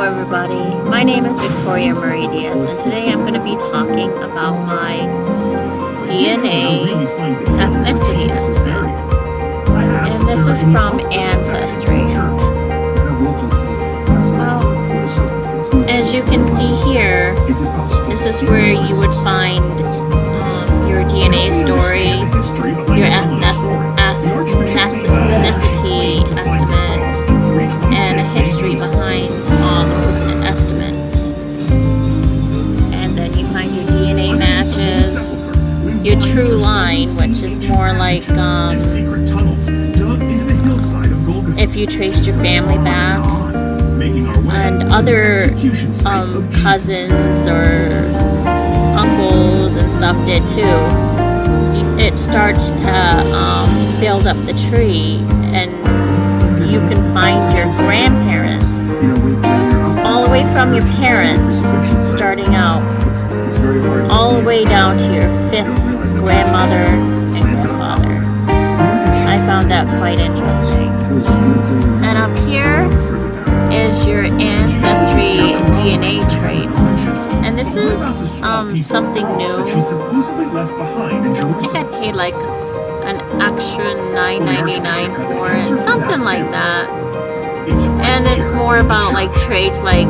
everybody, my name is Victoria Marie Diaz, and today I'm going to be talking about my DNA ethnicity estimate, and this is from Ancestry. Well, as you can see here, this is where you would find your DNA story, your ethnicity estimate, and a history behind all those estimates. And then you find your DNA matches, your true line, which is more like if you traced your family back, and other cousins or uncles and stuff did too. It starts to build up the tree, and you can find your grandparents all the way from your parents starting out all the way down to your fifth grandmother and grandfather. I found that quite interesting. And up here is your Ancestry DNA trait. And this is something new. I think I paid like an extra $9.99 for it, something like that. And it's more about like traits like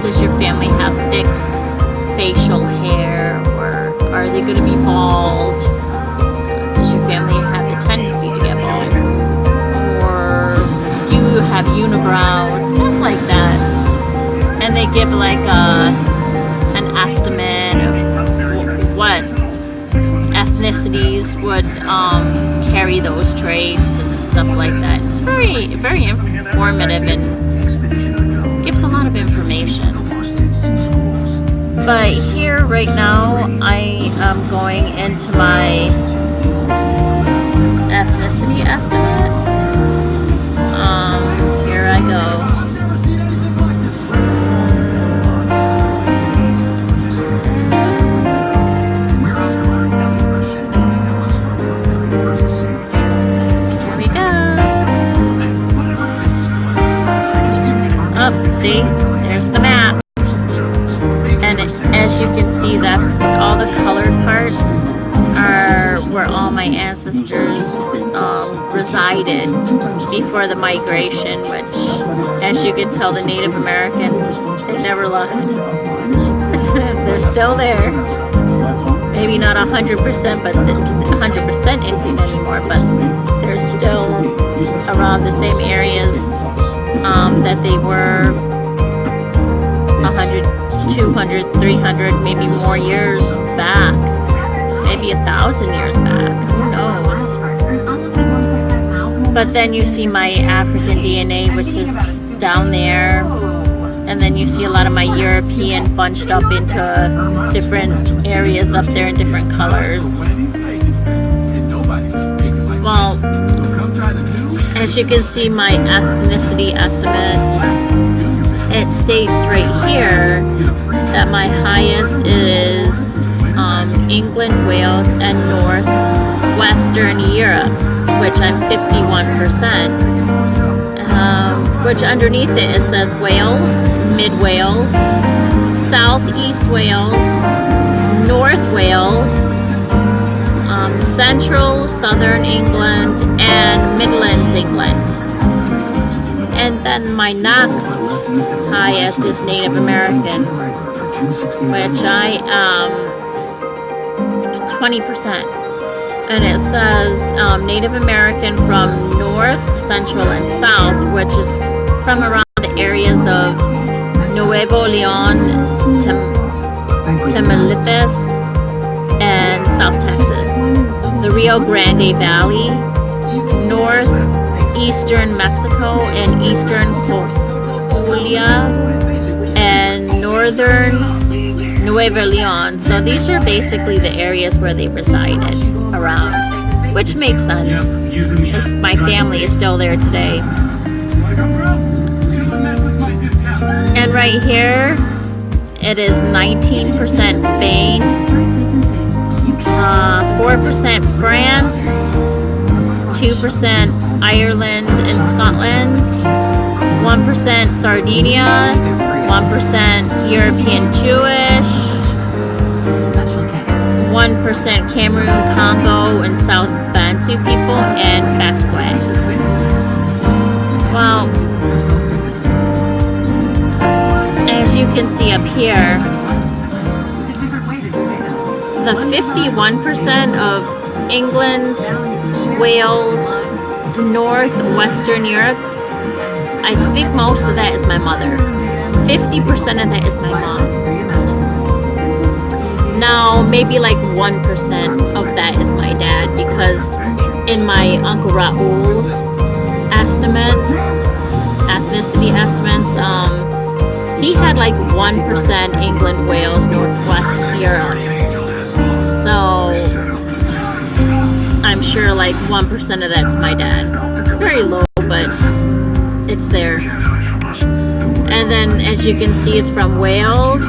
does your family have thick facial hair, or are they going to be bald? Does your family have the tendency to get bald? Or do you have unibrows? Stuff like that. And they give like an estimate of what ethnicities would carry those traits and stuff like that. It's very informative and gives a lot of information. But here right now I am going into my ethnicity estimate. Here I go. See, there's the map, and as you can see, that's all the colored parts are where all my ancestors resided before the migration, which, as you can tell, the Native American, they never left. They're still there. Maybe not 100%, but 100% Indian anymore, but they're still around the same areas that they were 100, 200, 300, maybe more years back, maybe 1,000 years back, who knows. But then you see my African DNA, which is down there, and then you see a lot of my European bunched up into different areas up there in different colors. Well, as you can see, my ethnicity estimate, it states right here that my highest is England, Wales, and Northwestern Europe, which I'm 51%. Which underneath it says Wales, Mid Wales, Southeast Wales, North Wales, Central, Southern England, and Midlands, England. And then my next highest is Native American, which I am 20%. And it says Native American from North, Central, and South, which is from around the areas of Nuevo Leon, Tamaulipas, and South Texas, the Rio Grande Valley, northeastern Mexico, and eastern Coahuila, and northern Nuevo Leon. So these are basically the areas where they resided around, which makes sense, because my family is still there today. And right here, it is 19% Spain, 4% France, 2% Ireland and Scotland, 1% 1% Sardinia, 1% European Jewish, 1% Cameroon, Congo, and South Bantu people, and Basque. Well, as you can see up here, the 51% of England, Wales, Northwestern Europe, I think most of that is my mother. 50% of that is my mom. Now, maybe like 1% of that is my dad, because in my Uncle Raoul's estimates, ethnicity estimates, he had like 1% England, Wales, Northwest Europe. So I'm sure like 1% of that's my dad. It's very low, but it's there. And then as you can see, it's from Wales,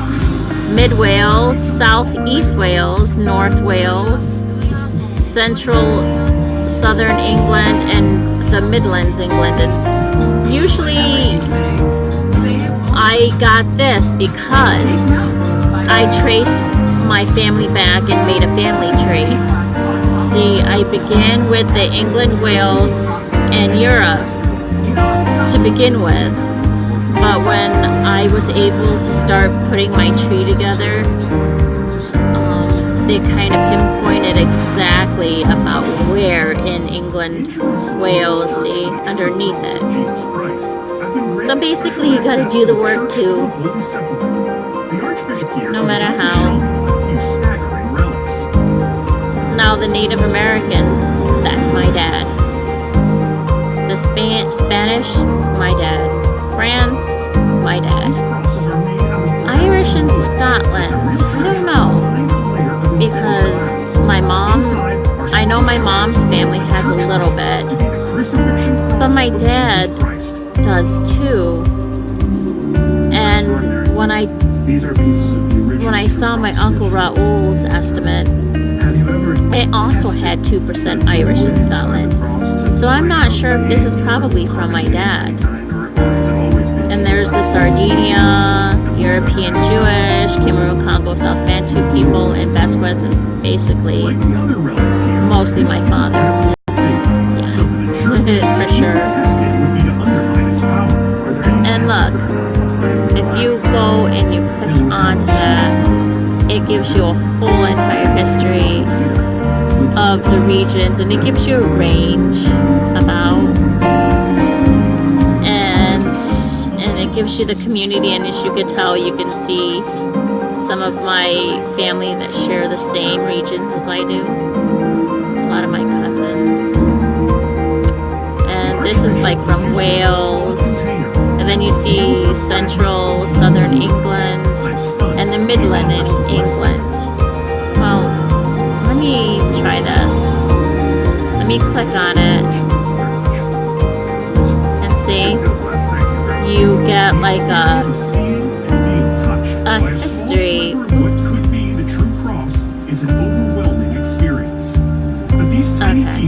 Mid Wales, Southeast Wales, North Wales, Central Southern England, and the Midlands England. And usually I got this because I traced my family back and made a family tree. See, I began with the England, Wales, and Europe to begin with. But when I was able to start putting my tree together, they kind of pinpointed exactly about where in England, Wales, see, underneath it. So basically you gotta do the work too, no matter how. Now the Native American, that's my dad. The Spanish, my dad. France, my dad. Irish and Scotland, I don't know, because my mom, I know my mom's family has a little bit, but my dad does too. And when I saw my Uncle Raoul's estimate, it also had 2% Irish in Scotland. So I'm not sure if this is probably from my dad. And there's the Sardinia, European Jewish, Cameroon, Congo, South Bantu people, and Basque is basically mostly my father. Yeah, for sure. And look, if you go and you click onto that, it gives you a whole entire history of the regions, and it gives you a range about, and it gives you the community, and as you can tell, you can see some of my family that share the same regions as I do, a lot of my cousins. And this is like from Wales, and then you see central southern England and the Midland in England. Well, let me try this. Let me click on it and see. You get like a history. Oops. Okay.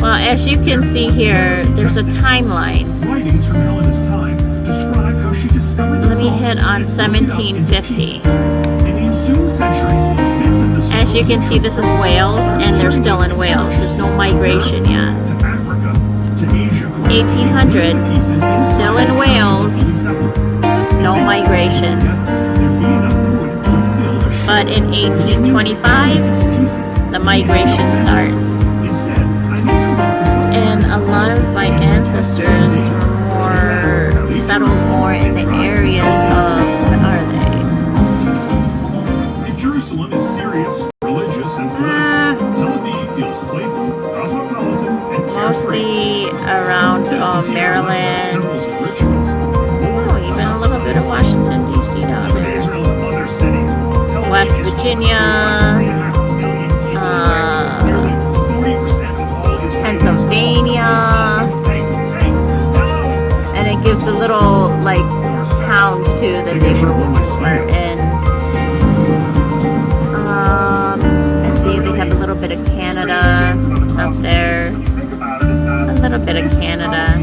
Well, as you can see here, there's a timeline. Let me hit on 1750. As you can see, this is Wales, and they're still in Wales. There's no migration yet. 1800, still in Wales, no migration. But in 1825, the migration starts. And a lot of my ancestors were settled more in the areas of, what are they? Jerusalem is serious, religious, and political. Tel Aviv feels playful, cosmopolitan, and mostly around Maryland. Oh, even a little bit of Washington, D.C. down there. West Virginia, Pennsylvania, and it gives a little like towns too that they were in. I see they have a little bit of Canada up there, a little bit of Canada.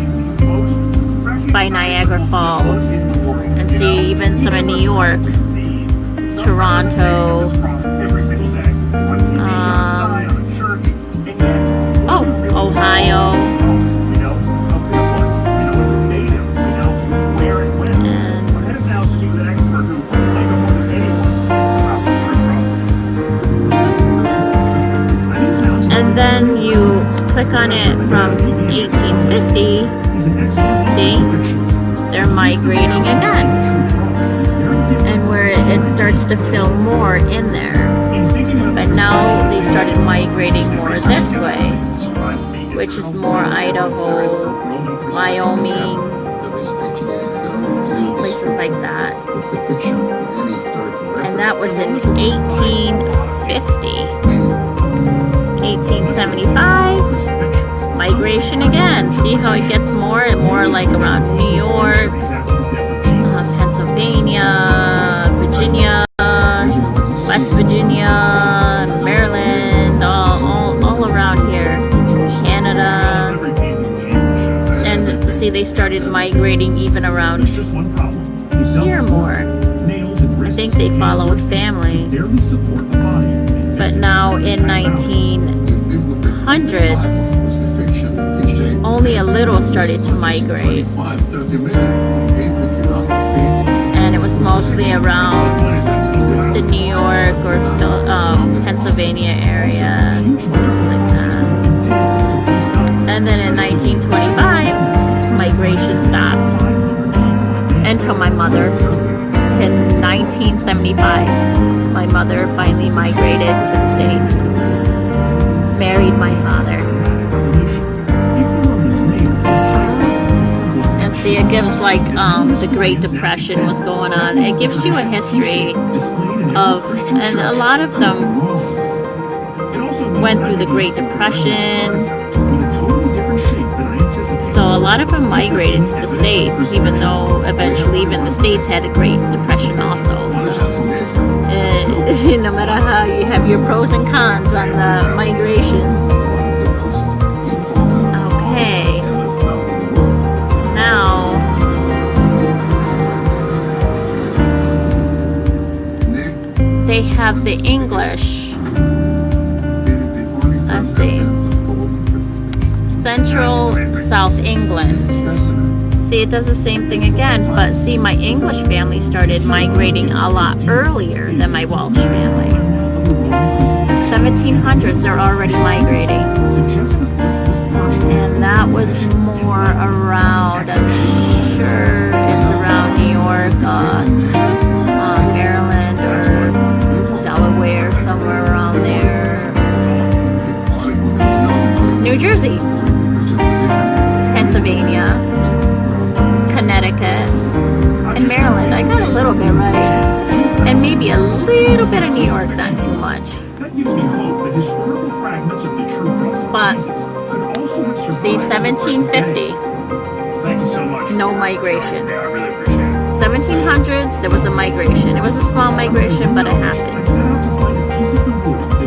Niagara Falls, and see even some in New York, Toronto, Ohio, and then you click on it from 1850, see, they're migrating again, and where it starts to fill more in there, but now they started migrating more this way, which is more Idaho, Wyoming, places like that. And that was in 1850. 1875, migration again. See how it gets more and more like around New York, Pennsylvania, Virginia, West Virginia, Maryland, all around here. Canada, and see they started migrating even around here more. I think they followed family, but now in 1900s only a little started to migrate, and it was mostly around the New York or Pennsylvania area, places like that. And then in 1925, migration stopped until my mother. In 1975, my mother finally migrated to the States, married my father. And see, it gives like the Great Depression was going on. It gives you a history of, and a lot of them went through the Great Depression. So a lot of them migrated to the States, even though eventually even the States had a Great Depression also. So, no matter how, you have your pros and cons on the migration. Okay. Now, they have the English. Let's see. Central South England. See, it does the same thing again, but see, my English family started migrating a lot earlier than my Welsh family. 1700s, they're already migrating. And that was more around, I'm sure it's around New York, Maryland, or Delaware, somewhere around there. New Jersey. Pennsylvania, Connecticut, and Maryland. I got a little bit right. And maybe a little bit of New York, not too much. But, see, 1750, no migration. 1700s, there was a migration. It was a small migration, but it happened.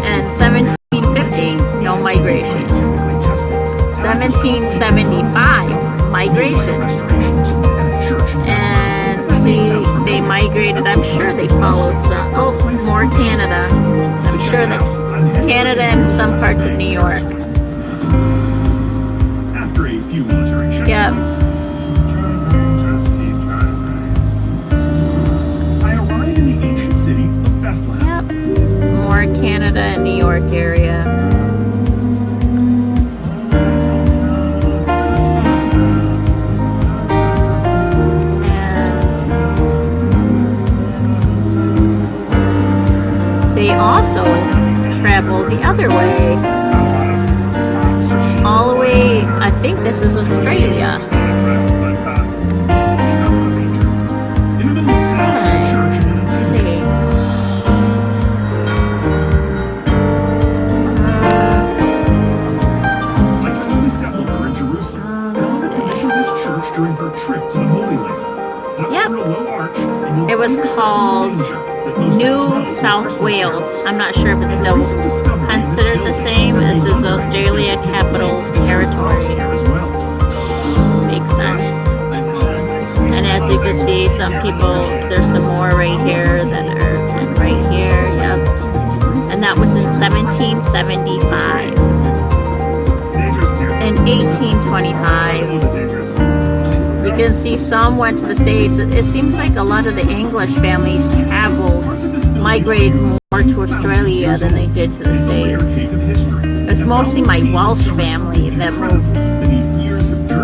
And 1750, no migration. 1775, migration. And see, they migrated, I'm sure they followed some, more Canada. I'm sure that's Canada and some parts of New York. Yep. Yep. More Canada and New York area. They also travel the other way, all the way, I think this is Australia. Let's see. Yep. It was called New South Wales. I'm not sure if it's still considered the same. This is Australia Capital Territory. Makes sense. you can see, some people, there's some more right here that are, and right here, yep. And that was in 1775. In 1825, you can see some went to the States. It seems like a lot of the English families traveled, migrated more to Australia than they did to the States. It's mostly my Welsh family that moved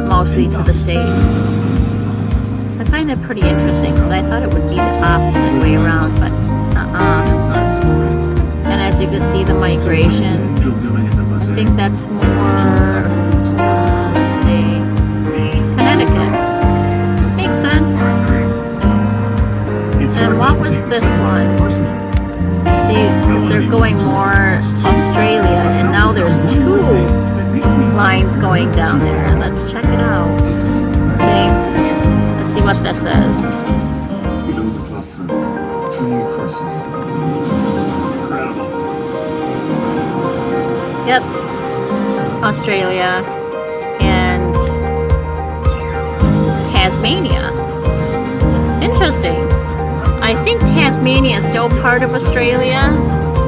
mostly to the States. I find that pretty interesting because I thought it would be the opposite way around, but And as you can see, the migration, I think that's more, let's see, Connecticut. Makes sense. And what was this one? See, because they're going more Australia, and now there's 2 lines going down there. Let's check it out. See? Let's see what this is. Yep. Australia and Tasmania. Interesting. I think Tasmania is still part of Australia,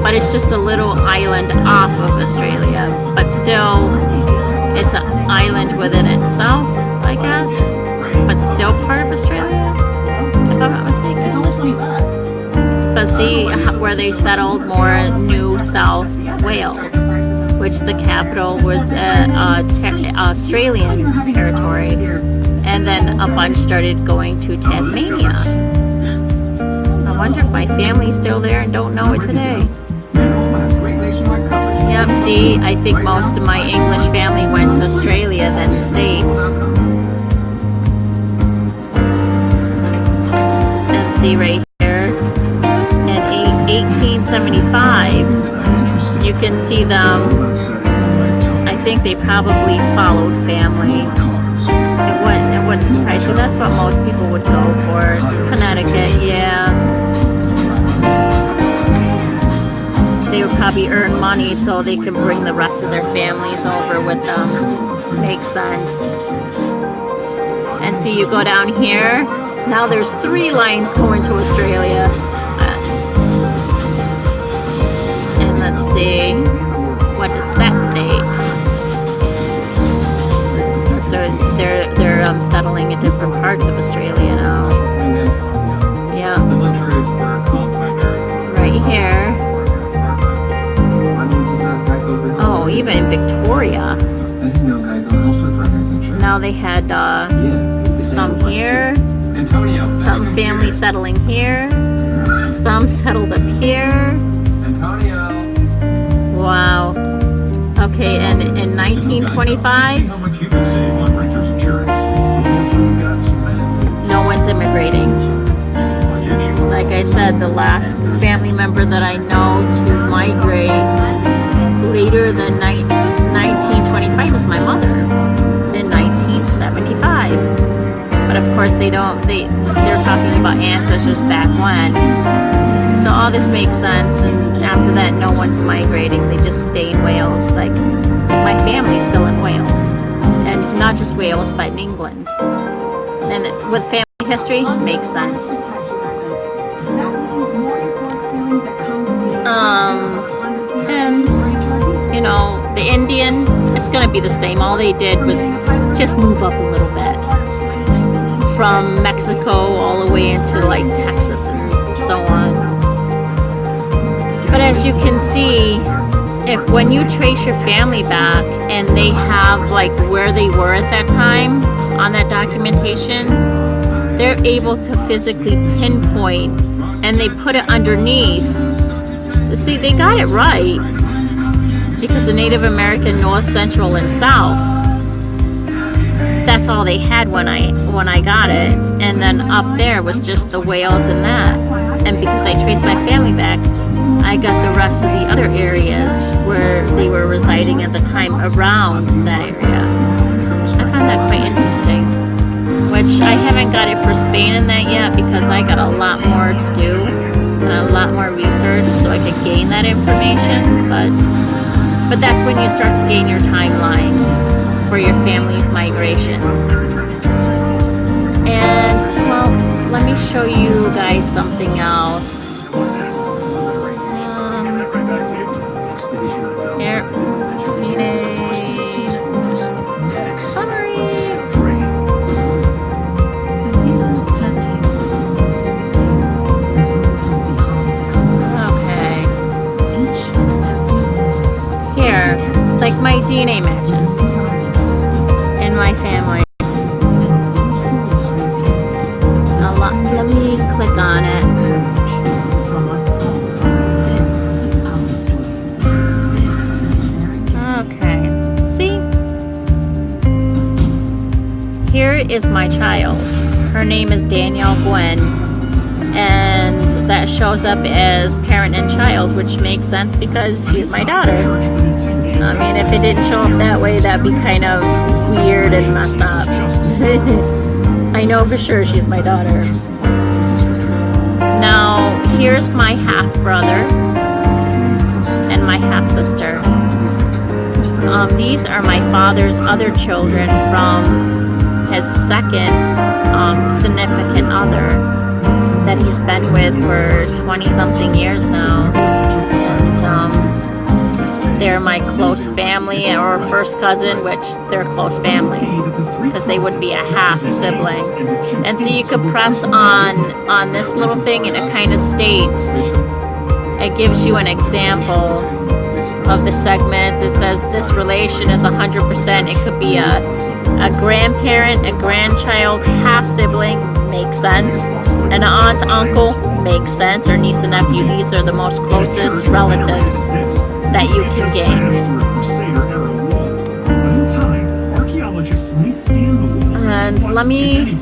but it's just a little island off of Australia. But still, it's an island within itself, I guess. But still part of Australia, if I'm not mistaken. But see where they settled more New South Wales, which the capital was Australian territory. And then a bunch started going to Tasmania. I wonder if my family's still there and don't know it today. Yep, see, I think most of my English family went to Australia than the States. And see right here, in 1875, you can see them, I think they probably followed family. It wouldn't surprise me. That's what most people would go for. Connecticut, yeah. They would probably earn money so they can bring the rest of their families over with them. Makes sense. And see, you go down here. Now there's 3 lines going to Australia. And let's see, what does that state? So they're settling in different parts of Australia now. Yeah. Right here. Oh, even in Victoria. Now they had some here, some family settling here, some settled up here. Wow. Okay, and in 1925, no one's immigrating. Like I said, the last family member that I know to migrate later than 1925 was my mother in 1975. But of course they're talking about ancestors back when. So all this makes sense, and after that no one's migrating. They just stay in Wales. Like, my family's still in Wales. And not just Wales, but in England. And with family history, makes sense. And you know, the Indian, it's gonna be the same. All they did was just move up a little bit from Mexico all the way into like Texas and so on. But as you can see, when you trace your family back and they have like where they were at that time on that documentation, they're able to physically pinpoint, and they put it underneath. See, they got it right, because the Native American North, Central, and South, that's all they had when I got it. And then up there was just the Wales and that. And because I traced my family back, I got the rest of the other areas where they were residing at the time around that area. I found that quite interesting. Which I haven't got it for Spain in that yet, because I got a lot more to do and a lot more research so I could gain that information. But that's when you start to gain your timeline for your family's migration. And, well, show you guys something else. Here, teenage summary. Okay. Here, like my DNA matches in my family. Let me click on it. Okay. See? Here is my child. Her name is Danielle Gwen. And that shows up as parent and child, which makes sense because she's my daughter. I mean, if it didn't show up that way, that'd be kind of weird and messed up. I know for sure she's my daughter. Now, here's my half-brother and my half-sister. These are my father's other children from his second significant other that he's been with for 20-something years now. And they're my close family, or first cousin, which they're close family because they would be a half sibling. And so you could press on this little thing and it kind of states, it gives you an example of the segments. It says this relation is 100%. It could be a grandparent, a grandchild, half sibling, makes sense. An aunt, uncle, makes sense, or niece and nephew. These are the most closest relatives that you can gain. And let me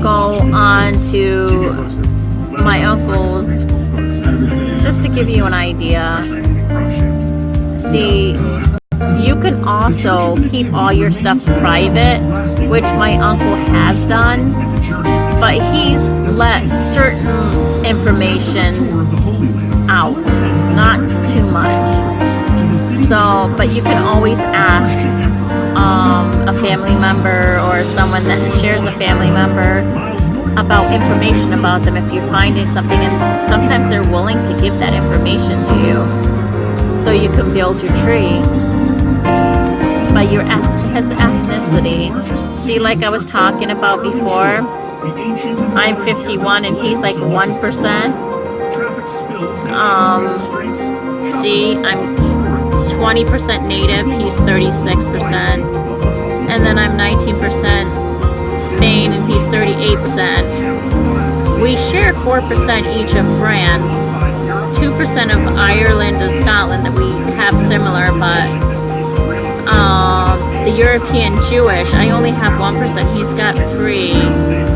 go on to my uncles just to give you an idea. See, you can also keep all your stuff private, which my uncle has done, but he's let certain information out, not too much. So, but you can always ask a family member or someone that shares a family member about information about them if you're finding something, and sometimes they're willing to give that information to you so you can build your tree by his ethnicity. See, like I was talking about before, I'm 51 and he's like 1%. See, I'm 20% native, he's 36%, and then I'm 19% Spain and he's 38%. We share 4% each of France, 2% of Ireland and Scotland that we have similar, but the European Jewish, I only have 1%, he's got 3%.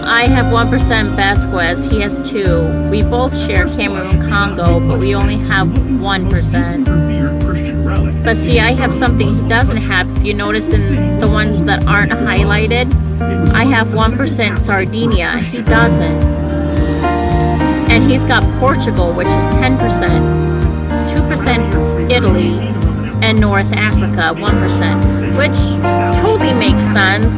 I have 1% Basquez, he has 2%. We both share Cameroon, Congo, but we only have 1%. But see, I have something he doesn't have. If you notice in the ones that aren't highlighted, I have 1% Sardinia, he doesn't. And he's got Portugal, which is 10%, 2% Italy, and North Africa, 1%, which totally makes sense.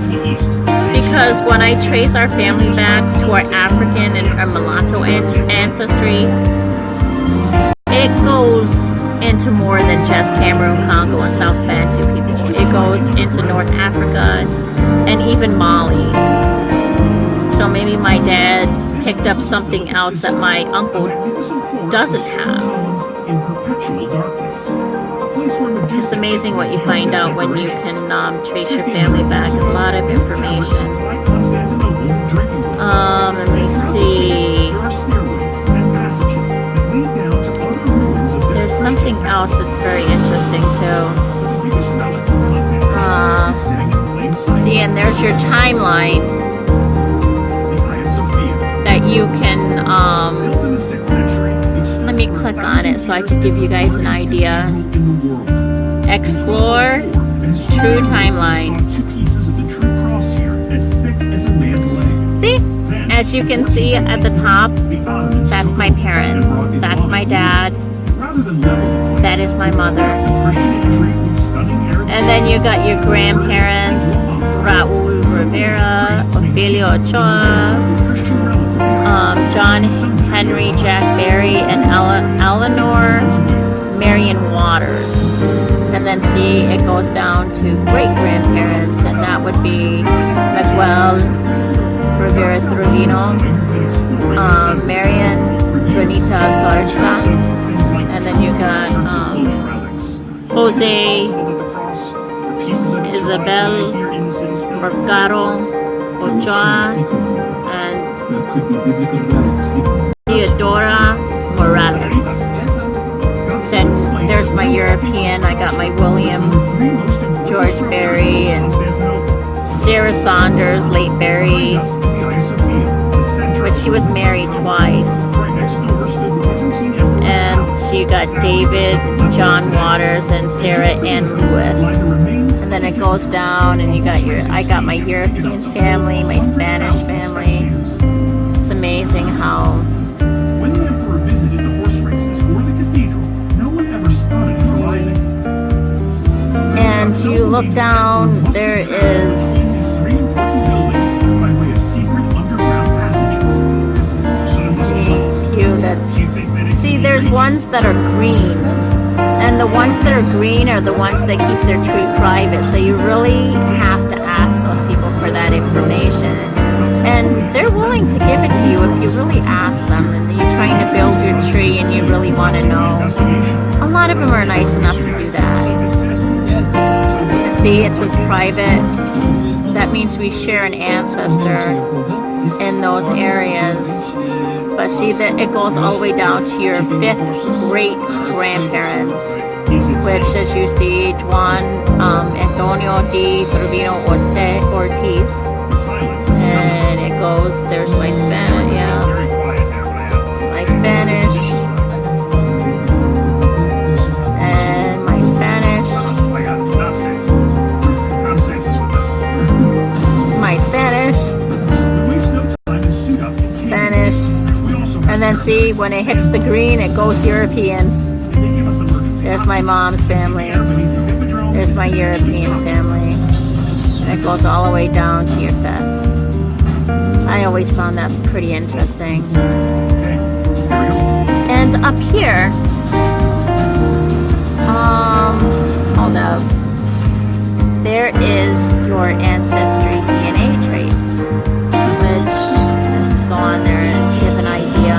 Because when I trace our family back to our African and our mulatto ancestry, it goes into more than just Cameroon, Congo, and South Bantu people. It goes into North Africa and even Mali. So maybe my dad picked up something else that my uncle doesn't have. It's amazing what you find out when you can trace your family back. A lot of information. Let me see. There's something else that's very interesting too. See, and there's your timeline that you can, let me click on it so I can give you guys an idea. Explore true timeline. See, as you can see at the top, that's my parents, that's my dad, that is my mother. And then you got your grandparents, Raul Rivera, Ophelia Emilio Ochoa, John Henry Jack Barry, and Eleanor Marion Waters. And then see, it goes down to great-grandparents, and that would be Miguel Rivera Trevino, Marian Juanita Garza, and then you got Jose Isabel Mercado Ochoa, and Theodora Morales. Then there's my European. I got my William George Barry and Sarah Saunders, late Barry, but she was married twice. And you got David John Waters and Sarah Ann Lewis. And then it goes down, and you got I got my European family, my Spanish family. It's amazing how. When the emperor visited the horse races or the cathedral, no one ever spotted him arriving. And you look down, there is Three important buildings by way of secret underground passages. see, there's ones that are green, and the ones that are green are the ones that keep their tree private, so you really have to ask those people for that information, and they're willing to give it to you if you really ask them, and you're trying to build your tree and you really want to know. A lot of them are nice enough to do that. See, it says private. That means we share an ancestor in those areas. But see that it goes all the way down to your 5th great grandparents, which, as you see, Juan Antonio D. Trevino Ortiz. And it goes, there's my Spanish, yeah. My Spanish. And my Spanish. My Spanish. Spanish. And then see, when it hits the green, it goes European. There's my mom's family. There's my European family. And it goes all the way down to your 5th. I always found that pretty interesting. And up here, hold up. There is your Ancestry DNA traits, which, let's go on there and give an idea.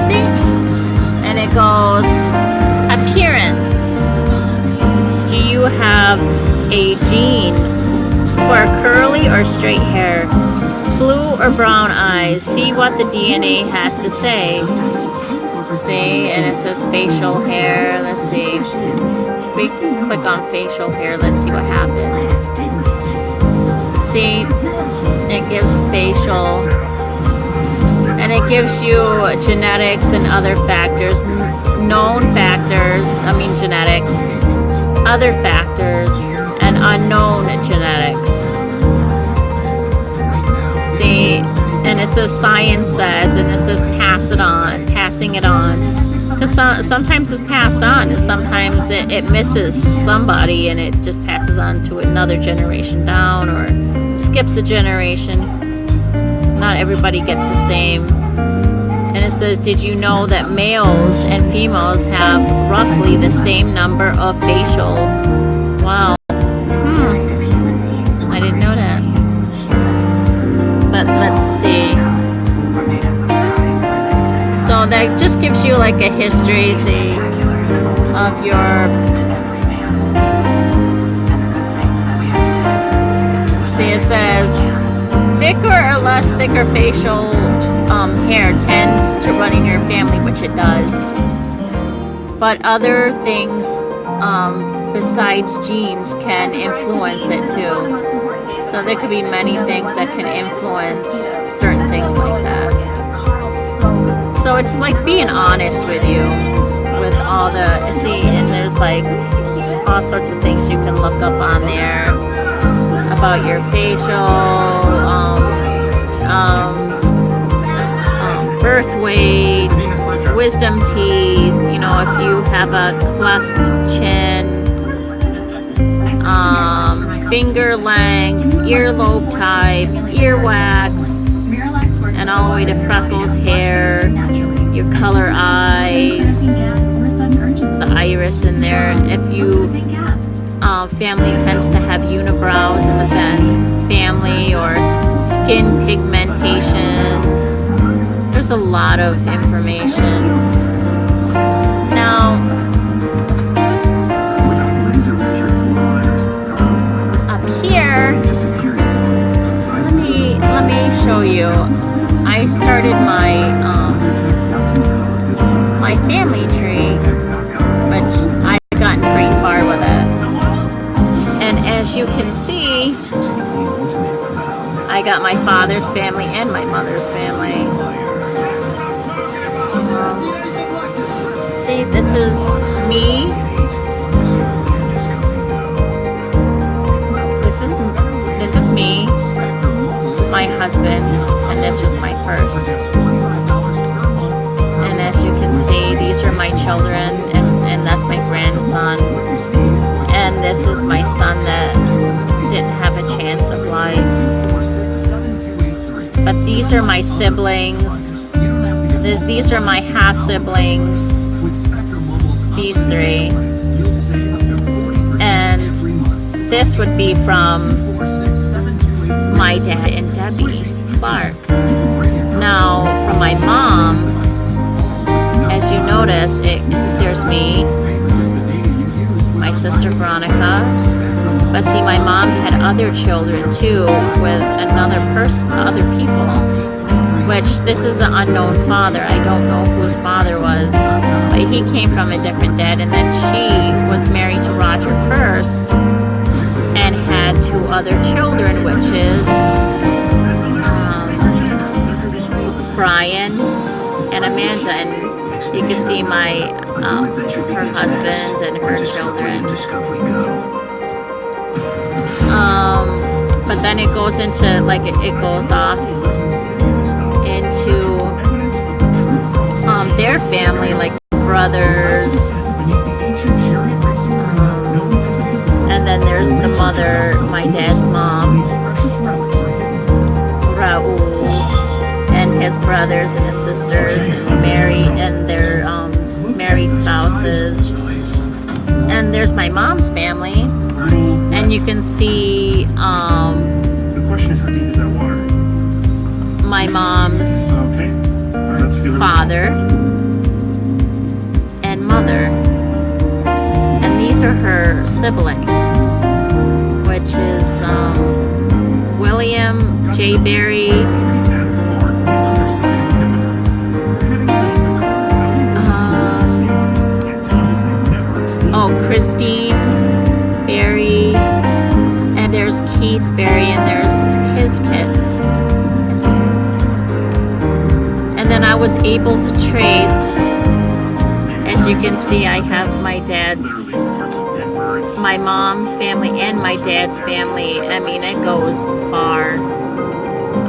See? And it goes, appearance. Do you have a gene for curly or straight hair, blue or brown eyes? See what the DNA has to say. See, and it says facial hair. Let's see. If we click on facial hair, let's see what happens. See, it gives facial, and it gives you genetics and other factors, known factors, genetics, other factors, and unknown genetics. See, and it says science says, and it says passing it on. Because sometimes it's passed on, and sometimes it misses somebody, and it just passes on to another generation down, or skips a generation. Not everybody gets the same. And it says, did you know that males and females have roughly the same number of facial? Wow. I didn't know that. But let's see. So that just gives you like a history, see, of your, see, it says thicker or less thicker facial hair tends to run in your family, which it does. But other things besides genes can influence it too. So there could be many things that can influence certain things like that. So it's like being honest with you, with all the, see, and there's like all sorts of things you can look up on there about your facial, birth weight, wisdom teeth, you know, if you have a cleft chin, finger length, earlobe type, earwax, and all the way to freckles, hair, your color eyes, the iris in there. If you family tends to have unibrows in the family, or skin pigmentations. There's a lot of information. Now, up here, let me show you. I started my family tree, which I've gotten pretty far with it. And as you can see, I got my father's family and my mother's family. See, this is me. This is me, my husband, and this was my first. And as you can see, these are my children, and that's my grandson. And this is my son that didn't have a chance of life. But these are my siblings. These are my half-siblings. These three. And this would be from my dad and Debbie Clark. Now, from my mom, as you notice, there's me, my sister Veronica. But see, my mom had other children too with other people, which this is an unknown father. I don't know whose father was, but he came from a different dad. And then she was married to Roger first and had 2 other children, which is Brian and Amanda. And you can see her husband and her children. But then it goes into, it goes off into their family, like brothers. And then there's the mother, my dad's mom, Raul, and his brothers and his sisters, and Mary and their married spouses. And there's my mom's family, and you can see The question is, how deep is that water? my mom's father and mother, and these are her siblings, which is William J. Berry, Christine Berry, and there's Keith Berry, and there's his kid. And then I was able to trace, as you can see, I have my mom's family and my dad's family. I mean, it goes far.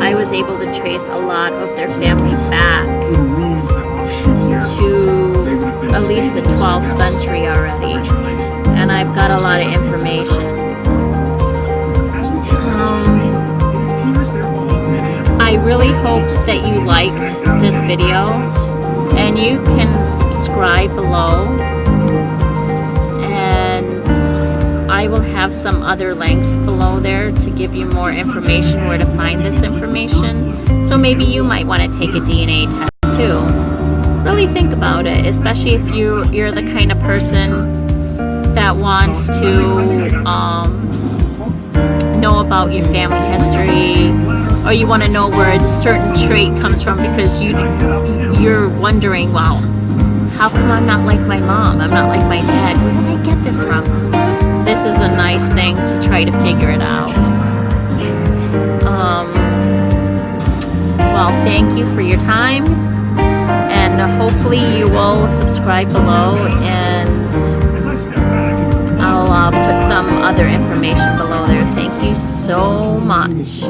I was able to trace a lot of their family back to at least the 12th century already. And I've got a lot of information. I really hope that you liked this video, and you can subscribe below, and I will have some other links below there to give you more information where to find this information. So maybe you might want to take a DNA test too. Really think about it, especially if you're the kind of person that wants to know about your family history, or you want to know where a certain trait comes from because you're wondering, wow, how come I'm not like my mom? I'm not like my dad. Where did I get this from? This is a nice thing to try to figure it out. Well, thank you for your time, and hopefully you will subscribe below, and I'll put some other information below there. Thank you so much.